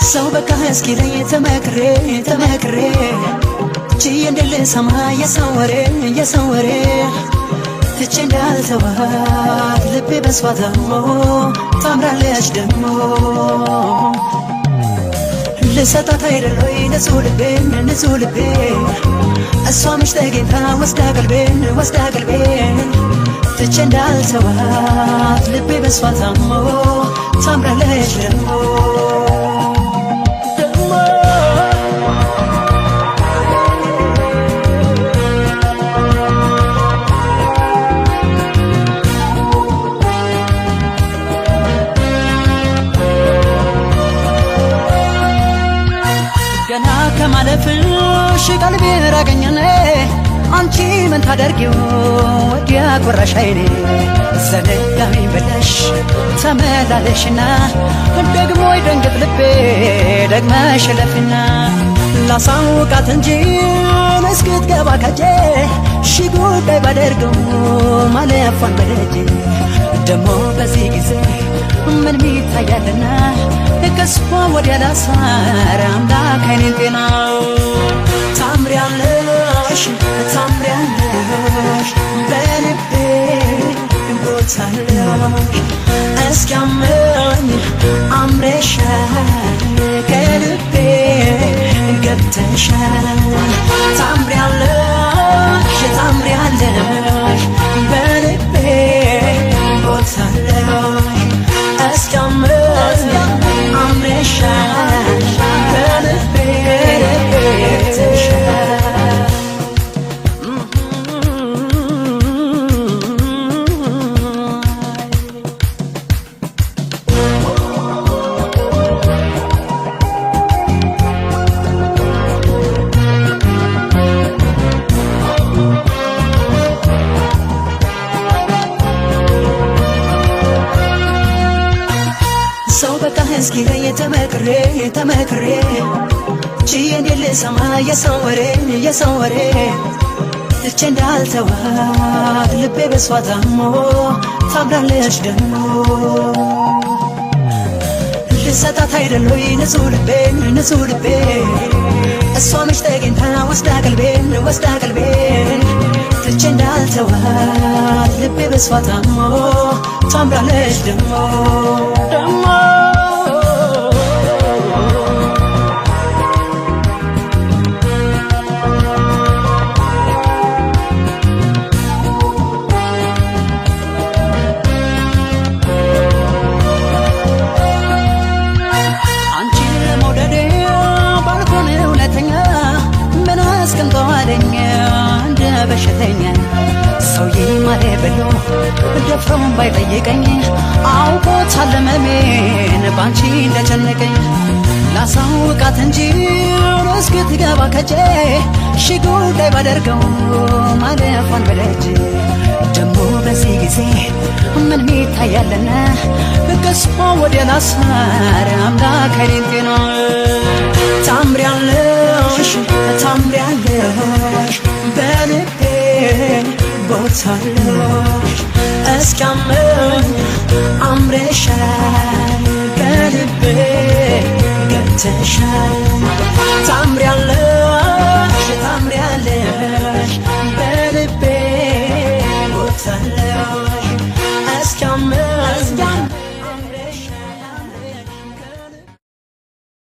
ሰው በቃ እስኪ ላይ ተመክሬ ችዬ እንደልሰማ የሰው ወሬ ትቼ እንዳልተዋት ልቤ በሷ ታሞ ታምራለች ደሞ ልሰጣት አይደል ወይ ንጹህ ልቤ እሷ መች ተገኝታ ወስዳ ቀልቤን ትቼ እንዳልተዋት ልቤ በሷ ታሞ ታምራለች ደሞ ገና ከማለፍሽ ቀልቤ ራቀኝኔ አንቺ ምን ታደርጊው ወዲያ ቆራሽ አይኔ ዘነጋኝ ብለሽ ተመላለሽና ደግሞ ይደንግጥ ልቤ ደግመሽ ለፊና ላሳውቃት እንጂ እስክትገባ ከጄ ሺ ጉዳይ ባደርገው ማለፏን በደጄ ደሞ በዚህ ጊዜ ምን ሚታያልና ከስፋ ወዲያ ላሳር አምላክ አይኔን ጤና ታምሪያለሽ በልቤ ቦታለሽ እስኪያመኝ አምረሻል ከልቤ ገብተሻል ታምሪያለሽ በልቤ ቦታለሽ እስኪያመኝ አምረሻል ከልቤ ገብተሻል ሰው በቃ እስኪ ላይ ተመክሬ ችዬ እንደልሰማ የሰው ወሬ ትቼ እንዳልተዋት ልቤ በሷ ታሞ ታምራለች ደሞ ልሰጣት አይደል ወይ ንጹህ ልቤ እሷ መች ተገኝታ ወስዳ ቀልቤን ትቼ እንዳልተዋት ልቤ በሷ ታሞ ታምራለች ደሞ በሽተኛ ሰው ይማረ ብሎ ደፍሮም ባይጠይቀኝ አውቆታል ሕመሜን ባንቺ እንደጨነቀኝ ላሳውቃት እንጂ እስክትገባ ከጄ ሺ ጉዳይ ባደርገው ማለፏን በደጄ ደሞ በዚህ ጊዜ ምን ሚታያልና ከስፋ ወዲያ ላሳር አምላክ አይኔን ጤና ታምሪያለሽ በልቤ ቦታለሽ እስኪያመኝ አምረሻል በልቤ ገብተሻል ታምሪያለሽ በልቤ ቦታለሽ እስኪያመኝ